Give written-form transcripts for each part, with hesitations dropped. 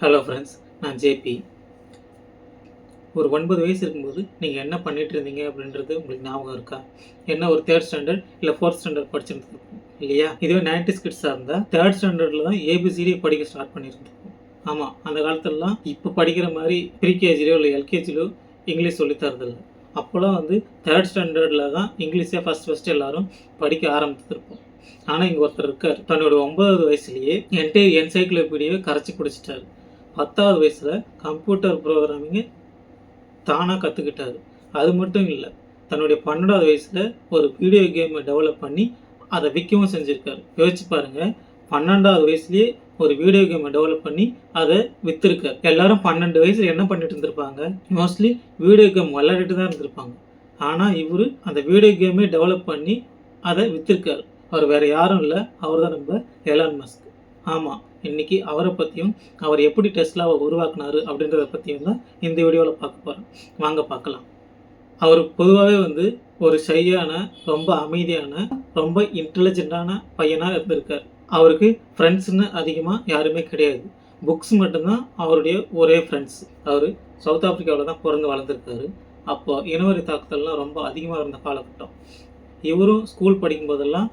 Hello friends, நான் JP. ஒரு 9 வயசு இருக்கும்போது நீங்கள் என்ன பண்ணிட்டு இருந்தீங்க அப்படின்றது உங்களுக்கு ஞாபகம் இருக்கா? என்ன ஒரு 3rd ஸ்டாண்டர்ட் இல்லை 4th ஸ்டாண்டர்ட் படிச்சிருந்துருக்கும் இல்லையா? இதுவே 90s கிட்ஸாக இருந்தால் 3rd ஸ்டாண்டர்டில் தான் ஏபிசிடி படிக்க ஸ்டார்ட் பண்ணியிருந்துருக்கும். ஆமாம், அந்த காலத்துலலாம் இப்போ படிக்கிற மாதிரி ப்ரீகேஜிலையோ இல்லை எல்கேஜிலையோ இங்கிலீஷ் சொல்லித்தரதில்ல. அப்போல்லாம் 3rd ஸ்டாண்டர்டில் தான் இங்கிலீஷே ஃபஸ்ட்டு எல்லாரும் படிக்க ஆரம்பித்திருப்போம். ஆனால் இங்கே ஒருத்தர் இருக்கார், தன்னோட 9வது வயசுலேயே என்டையர் என்சைக்ளோபீடியாவை கரைச்சி குடிச்சிட்டாரு. 10வது வயசில் கம்ப்யூட்டர் ப்ரோக்ராமிங்கு தானாக கற்றுக்கிட்டாரு. அது மட்டும் இல்லை, தன்னுடைய 12வது வயசில் ஒரு வீடியோ கேமை டெவலப் பண்ணி அதை விற்கவும் செஞ்சுருக்காரு. யோசிச்சு பாருங்கள், 12வது வயசுலேயே ஒரு வீடியோ கேமை டெவலப் பண்ணி அதை விற்றுருக்காரு. எல்லாரும் 12 வயசில் என்ன பண்ணிட்டு இருந்திருப்பாங்க? மோஸ்ட்லி வீடியோ கேம் விளையாடிட்டு தான் இருந்திருப்பாங்க. ஆனால் இவர் அந்த வீடியோ கேமே டெவலப் பண்ணி அதை விற்றுருக்காரு. அவர் வேறு யாரும் இல்லை, அவர் தான் நம்ம எலான் மஸ்க். ஆமாம், இன்றைக்கி அவரை பற்றியும் அவர் எப்படி டெஸ்லாவை உருவாக்குனாரு அப்படின்றத பற்றியும் தான் இந்த வீடியோவில் பார்க்க போகிறோம். வாங்க பார்க்கலாம். அவர் பொதுவாகவே ஒரு ஷையான, ரொம்ப அமைதியான, ரொம்ப இன்டெலிஜென்ட்டான பையனாக இருந்திருக்கார். அவருக்கு ஃப்ரெண்ட்ஸ்னு அதிகமாக யாருமே கிடையாது. புக்ஸ் மட்டும்தான் அவருடைய ஒரே ஃப்ரெண்ட்ஸ். அவர் சவுத் ஆஃப்ரிக்காவில் தான் பிறந்து வளர்ந்துருக்காரு. அப்போ இனவரி தாக்குதல்லாம் ரொம்ப அதிகமாக இருந்த காலகட்டம். இவரும் ஸ்கூல் படிக்கும்போதெல்லாம்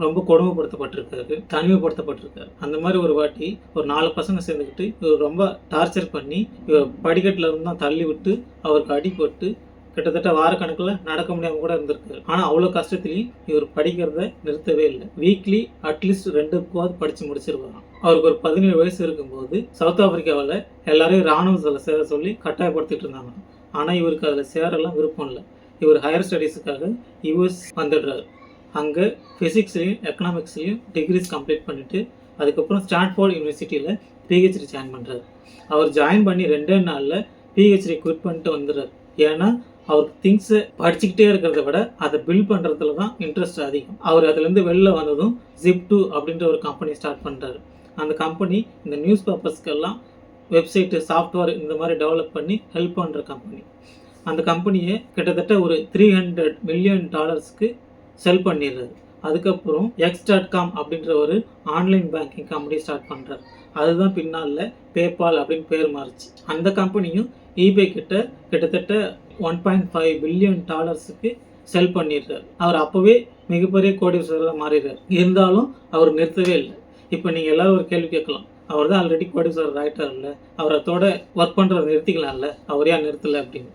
ரொம்ப கொடுமைப்படுத்தப்பட்டிருக்காரு, தனிமைப்படுத்தப்பட்டிருக்காரு. அந்த மாதிரி ஒரு வாட்டி ஒரு 4 பசங்க சேர்ந்துக்கிட்டு இவர் ரொம்ப டார்ச்சர் பண்ணி இவர் படிக்கட்டில் இருந்து தான் தள்ளி விட்டு அவருக்கு அடிபட்டு கிட்டத்தட்ட வாரக்கணக்கில் நடக்க முடியாமல் கூட இருந்திருக்காரு. ஆனால் அவ்வளோ கஷ்டத்துலையும் இவர் படிக்கிறத நிறுத்தவே இல்லை. வீக்லி அட்லீஸ்ட் 2 புக்காவது படித்து முடிச்சிருவாராம். அவருக்கு ஒரு 17 வயசு இருக்கும்போது சவுத் ஆஃப்ரிக்காவில் எல்லாரையும் இராணுவத்தில் சேர சொல்லி கட்டாயப்படுத்திட்டு இருந்தாங்க. ஆனால் இவருக்கு அதில் சேரெல்லாம் விருப்பம் இல்லை. இவர் ஹையர் ஸ்டடீஸுக்காக யூஎஸ் வந்துடுறாரு. அங்கே ஃபிசிக்ஸ்லேயும் எக்கனாமிக்ஸ்லேயும் டிகிரிஸ் கம்ப்ளீட் பண்ணிவிட்டு அதுக்கப்புறம் ஸ்டான்ஃபோர்ட் யூனிவர்சிட்டியில் பிஹெச்டி ஜாயின் பண்ணுறாரு. அவர் ஜாயின் பண்ணி 2 நாளில் பிஹெச்டி குவிட் பண்ணிட்டு வந்துடுறாரு. ஏன்னா அவருக்கு திங்ஸை படிச்சுக்கிட்டே இருக்கிறத விட அதை பில்ட் பண்ணுறதுல தான் இன்ட்ரெஸ்ட் அதிகம். அவர் அதுலேருந்து வெளில வந்ததும் Zip2 அப்படின்ற ஒரு கம்பெனி ஸ்டார்ட் பண்ணுறாரு. அந்த கம்பெனி இந்த நியூஸ் பேப்பர்ஸ்க்கெல்லாம் வெப்சைட்டு, சாஃப்ட்வேர் இந்த மாதிரி டெவலப் பண்ணி ஹெல்ப் பண்ணுற கம்பெனி. அந்த கம்பெனியை கிட்டத்தட்ட ஒரு $300 மில்லியன் செல் பண்ணிடுறாரு. அதுக்கப்புறம் X.com அப்படின்ற ஒரு ஆன்லைன் பேங்கிங் கம்பெனி ஸ்டார்ட் பண்ணுறாரு. அதுதான் பின்னால் பேபால் அப்படின்னு பேர் மாறிச்சு. அந்த கம்பெனியும் eBay கிட்டத்தட்ட $1.5 பில்லியன் செல் பண்ணிடுறாரு. அவர் அப்போவே மிகப்பெரிய கோடீஸ்வரராக மாறிடுறாரு. இருந்தாலும் அவர் நிறுத்தவே இல்லை. இப்போ நீங்கள் எல்லாரும் ஒரு கேள்வி கேட்கலாம், அவர் தான் ஆல்ரெடி கோடீஸ்வரர் ஆகிட்டார் இல்லை, அவர் அதோட ஒர்க் பண்ணுறதை நிறுத்திக்கலாம்ல, அவர் ஏன் நிறுத்தலை அப்படின்னு.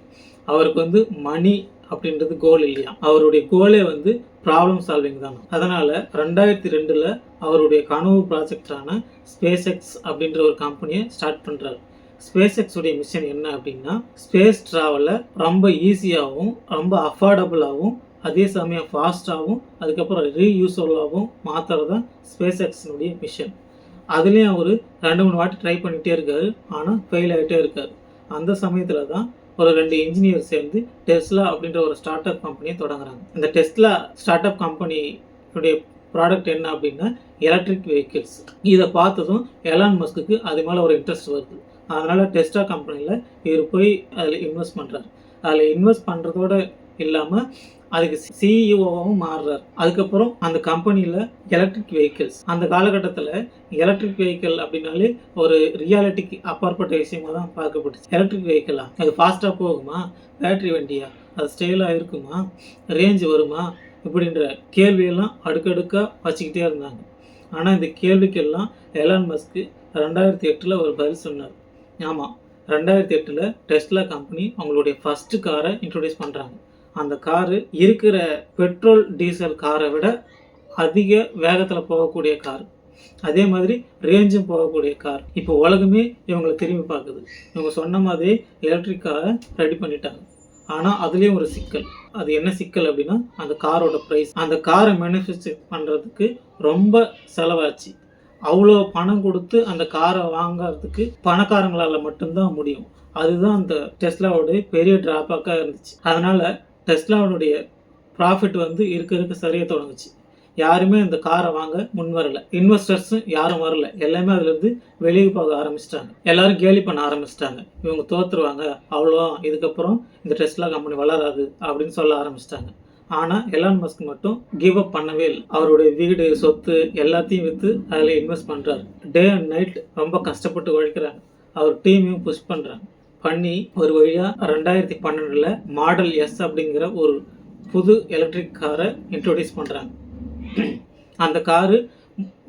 அவருக்கு மணி அப்படின்றது கோல் இல்லையா, அவருடைய கோலே ப்ராப்ளம் சால்விங் தான். அதனால் 2002 அவருடைய கனவு ப்ராஜெக்டான SpaceX அப்படின்ற ஒரு கம்பெனியை ஸ்டார்ட் பண்ணுறாரு. SpaceX உடைய மிஷன் என்ன அப்படின்னா, ஸ்பேஸ் ட்ராவலை ரொம்ப ஈஸியாகவும் ரொம்ப அஃபோர்டபுளாகவும் அதே சமயம் ஃபாஸ்ட்டாகவும் அதுக்கப்புறம் ரீயூஸபுளாகவும் மாற்றுறது தான் SpaceXனுடைய மிஷன். அதுலேயும் அவர் 2-3 வாட்டி ட்ரை பண்ணிகிட்டே இருக்காரு, ஆனால் ஃபெயில் ஆகிட்டே இருக்கார். அந்த சமயத்தில் தான் ஒரு 2 இன்ஜினியர் சேர்ந்து டெஸ்லா அப்படின்ற ஒரு ஸ்டார்ட் அப் கம்பெனியை தொடங்குறாங்க. இந்த டெஸ்லா ஸ்டார்ட் அப் கம்பெனியுடைய ப்ராடக்ட் என்ன அப்படின்னா எலக்ட்ரிக் வெஹிக்கிள்ஸ். இதை பார்த்ததும் எலான் மஸ்க்கு அது மேலே ஒரு இன்ட்ரெஸ்ட் வருது. அதனால் டெஸ்லா கம்பெனியில் இவர் போய் அதில் இன்வெஸ்ட் பண்ணுறாரு. அதில் இன்வெஸ்ட் பண்ணுறதோடு இல்லாமல் அதுக்கு சிஇஓவாகவும் மாறுறாரு. அதுக்கப்புறம் அந்த கம்பெனியில் எலக்ட்ரிக் வெஹிக்கிள்ஸ், அந்த காலகட்டத்தில் எலக்ட்ரிக் வெஹிக்கிள் அப்படின்னாலே ஒரு ரியாலிட்டிக்கு அப்பாற்பட்ட விஷயமாக தான் பார்க்கப்பட்டுச்சு. எலக்ட்ரிக் வெஹிக்கிளா, அது ஃபாஸ்ட்டாக போகுமா, பேட்ரி வண்டியா, அது ஸ்டைலாக இருக்குமா, ரேஞ்ச் வருமா, இப்படின்ற கேள்வியெல்லாம் அடுக்கடுக்காக வச்சுக்கிட்டே இருந்தாங்க. ஆனால் இந்த கேள்விக்கெல்லாம் எலான் மஸ்க்கு 2008 ஒரு பதில் சொன்னார். ஆமாம், 2008 டெஸ்லா கம்பெனி அவங்களுடைய ஃபஸ்ட்டு காரை இன்ட்ரொடியூஸ் பண்ணுறாங்க. அந்த காரு இருக்கிற பெட்ரோல் டீசல் காரை விட அதிக வேகத்தில் போகக்கூடிய கார், அதே மாதிரி ரேஞ்சும் போகக்கூடிய கார். இப்போ உலகமே இவங்களை திரும்பி பார்க்குது. இவங்க சொன்ன மாதிரி எலக்ட்ரிக் காரை ரெடி பண்ணிட்டாங்க. ஆனால் அதுலேயும் ஒரு சிக்கல். அது என்ன சிக்கல் அப்படின்னா, அந்த காரோட ப்ரைஸ். அந்த காரை மேனுஃபேக்சர் பண்ணுறதுக்கு ரொம்ப செலவாச்சு. அவ்வளோ பணம் கொடுத்து அந்த காரை வாங்கிறதுக்கு பணக்காரங்களால் மட்டும்தான் முடியும். அதுதான் அந்த டெஸ்லாவோடைய பெரிய ட்ராபேக்காக இருந்துச்சு. அதனால் டெஸ்லாவுடைய ப்ராஃபிட் இருக்க சரியாக தொடங்குச்சு. யாருமே இந்த காரை வாங்க முன் வரலை. இன்வெஸ்டர்ஸும் யாரும் வரல. எல்லாமே அதுலேருந்து வெளியே போக ஆரம்பிச்சிட்டாங்க. எல்லாரும் கேலி பண்ண ஆரம்பிச்சிட்டாங்க. இவங்க தோற்றுருவாங்க, அவ்வளோதான், இதுக்கப்புறம் இந்த டெஸ்லா கம்பெனி வளராது அப்படின்னு சொல்ல ஆரம்பிச்சிட்டாங்க. ஆனால் எலான் மஸ்க் மட்டும் கிவ் அப் பண்ணவே இல்லை. அவருடைய வீடு, சொத்து எல்லாத்தையும் விற்று அதில் இன்வெஸ்ட் பண்ணுறாரு. டே அண்ட் நைட் ரொம்ப கஷ்டப்பட்டு உழைக்கிறாங்க. அவர் டீமையும் புஷ் பண்ணுறாங்க. பண்ணி ஒரு வழியாக 2012 மாடல் எஸ் அப்படிங்கிற ஒரு புது எலக்ட்ரிக் காரை இன்ட்ரோடியூஸ் பண்ணுறாங்க. அந்த காரு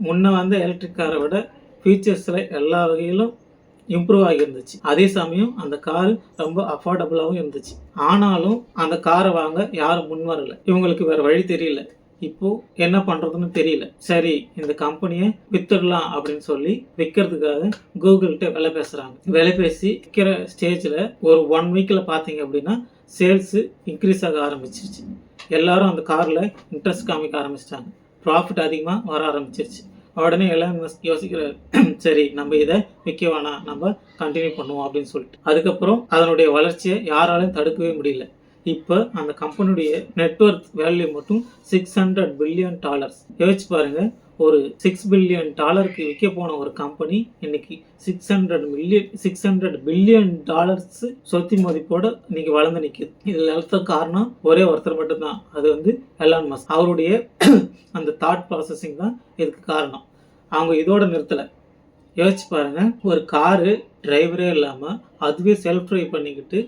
முன்ன வந்த எலக்ட்ரிக் காரை விட ஃபீச்சர்ஸில் எல்லா வகையிலும் இம்ப்ரூவ் ஆகியிருந்துச்சு. அதே சமயம் அந்த காரு ரொம்ப அஃபோர்டபுளாகவும் இருந்துச்சு. ஆனாலும் அந்த காரை வாங்க யாரும் முன் வரல. இவங்களுக்கு வேறு வழி தெரியல. இப்போ என்ன பண்ணுறதுன்னு தெரியல. சரி, இந்த கம்பெனியை வித்துடலாம் அப்படின்னு சொல்லி விற்கிறதுக்காக கூகுள்கிட்ட விலை பேசுகிறாங்க. விலை பேசி விற்கிற ஸ்டேஜில் ஒரு 1 வீக்கில் பார்த்தீங்க அப்படின்னா சேல்ஸு இன்க்ரீஸ் ஆக ஆரம்பிச்சிருச்சு. எல்லாரும் அந்த காரில் இன்ட்ரெஸ்ட் காமிக்க ஆரம்பிச்சிட்டாங்க. ப்ராஃபிட் அதிகமாக வர ஆரம்பிச்சிருச்சு. உடனே எலான் மஸ்க் யோசிக்கிறார், சரி நம்ம இதை விற்க வேணாம், நம்ம கண்டினியூ பண்ணுவோம் அப்படின்னு சொல்லிட்டு. அதுக்கப்புறம் அதனுடைய வளர்ச்சியை யாராலையும் தடுக்கவே முடியல. இப்போ அந்த கம்பெனியுடைய நெட்வொர்க் வேல்யூ மட்டும் $600 பில்லியன். யோசிச்சு பாருங்க, ஒரு $6 பில்லியன் விற்க போன ஒரு கம்பெனி இன்னைக்கு $600 பில்லியன் சொத்து மதிப்போட இன்னைக்கு வளர்ந்து நிற்குது. இதில் அடுத்த காரணம் ஒரே ஒருத்தர் மட்டும்தான், அது வந்து எலான் மஸ்க். அவருடைய அந்த தாட் ப்ராசஸிங் தான் இதுக்கு காரணம். அவங்க இதோட நிறுத்தலை. யோசிச்சு பாருங்க, ஒரு காரு டிரைவரே இல்லாமல் அதுவே செல்ஃப் ட்ரைவ் பண்ணிக்கிட்டு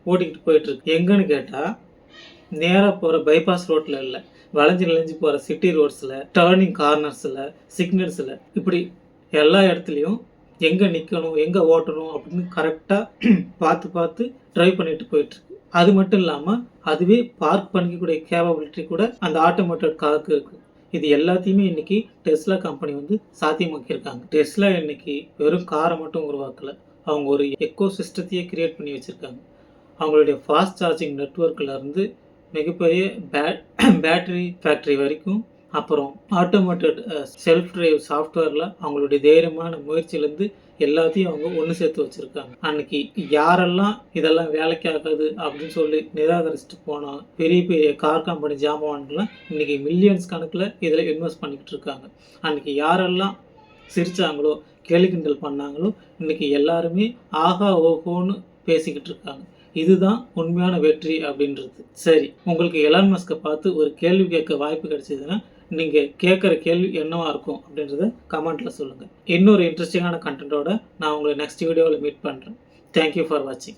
ஓட்டிக்கிட்டு போயிட்டுருக்கு. எங்கன்னு கேட்டால் நேராக போகிற பைபாஸ் ரோட்டில் இல்லை, வளைஞ்சு நெளிஞ்சு போகிற சிட்டி ரோட்ஸில், டேர்னிங் கார்னர்ஸில், சிக்னல்ஸில், இப்படி எல்லா இடத்துலையும் எங்கே நிற்கணும், எங்கே ஓட்டணும் அப்படின்னு கரெக்டாக பார்த்து ட்ரைவ் பண்ணிட்டு போயிட்டுருக்கு. அது மட்டும் இல்லாமல் அதுவே பார்க் பண்ணிக்கக்கூடிய கேப்பபிலிட்டி கூட அந்த ஆட்டோமேட்டட் காருக்கு இருக்குது. இது எல்லாத்தையுமே இன்னைக்கு டெஸ்லா கம்பெனி வந்து சாத்தியமாக்கியிருக்காங்க. டெஸ்லா இன்னைக்கு வெறும் காரை மட்டும் உருவாக்கலை, அவங்க ஒரு எக்கோ சிஸ்டத்தையே கிரியேட் பண்ணி வச்சுருக்காங்க. அவங்களுடைய ஃபாஸ்ட் சார்ஜிங் நெட்வொர்க்கில் இருந்து மிகப்பெரிய பேட்டரி ஃபேக்ட்ரி வரைக்கும், அப்புறம் ஆட்டோமேட்டட் செல்ஃப் டிரைவ் சாஃப்ட்வேரில் அவங்களுடைய தைரியமான முயற்சியிலேருந்து எல்லாத்தையும் அவங்க ஒன்று சேர்த்து வச்சுருக்காங்க. அன்னைக்கு யாரெல்லாம் இதெல்லாம் வேலைக்கு ஆகாது அப்படின்னு சொல்லி நிராகரிச்சுட்டு போனால் பெரிய பெரிய கார் கம்பெனி ஜாமான்கள்லாம் இன்றைக்கி மில்லியன்ஸ் கணக்கில் இதில் இன்வெஸ்ட் பண்ணிக்கிட்டு இருக்காங்க. அன்றைக்கி யாரெல்லாம் சிரித்தாங்களோ, கேலி கிண்டல் பண்ணாங்களோ, இன்றைக்கி எல்லாருமே ஆகா ஓஹோன்னு பேசிக்கிட்டு இருக்காங்க. இதுதான் உண்மையான வெற்றி அப்படின்றது. சரி, உங்களுக்கு எலான் மஸ்கை பார்த்து ஒரு கேள்வி கேட்க வாய்ப்பு கிடைச்சதுன்னா நீங்கள் கேட்குற கேள்வி என்னவா இருக்கும் அப்படின்றத கமெண்ட்டில் சொல்லுங்கள். இன்னொரு இன்ட்ரெஸ்டிங்கான கண்டென்ட்டோட நான் உங்களை நெக்ஸ்ட் வீடியோவில் மீட் பண்ணுறேன். தேங்க்யூ ஃபார் வாட்சிங்.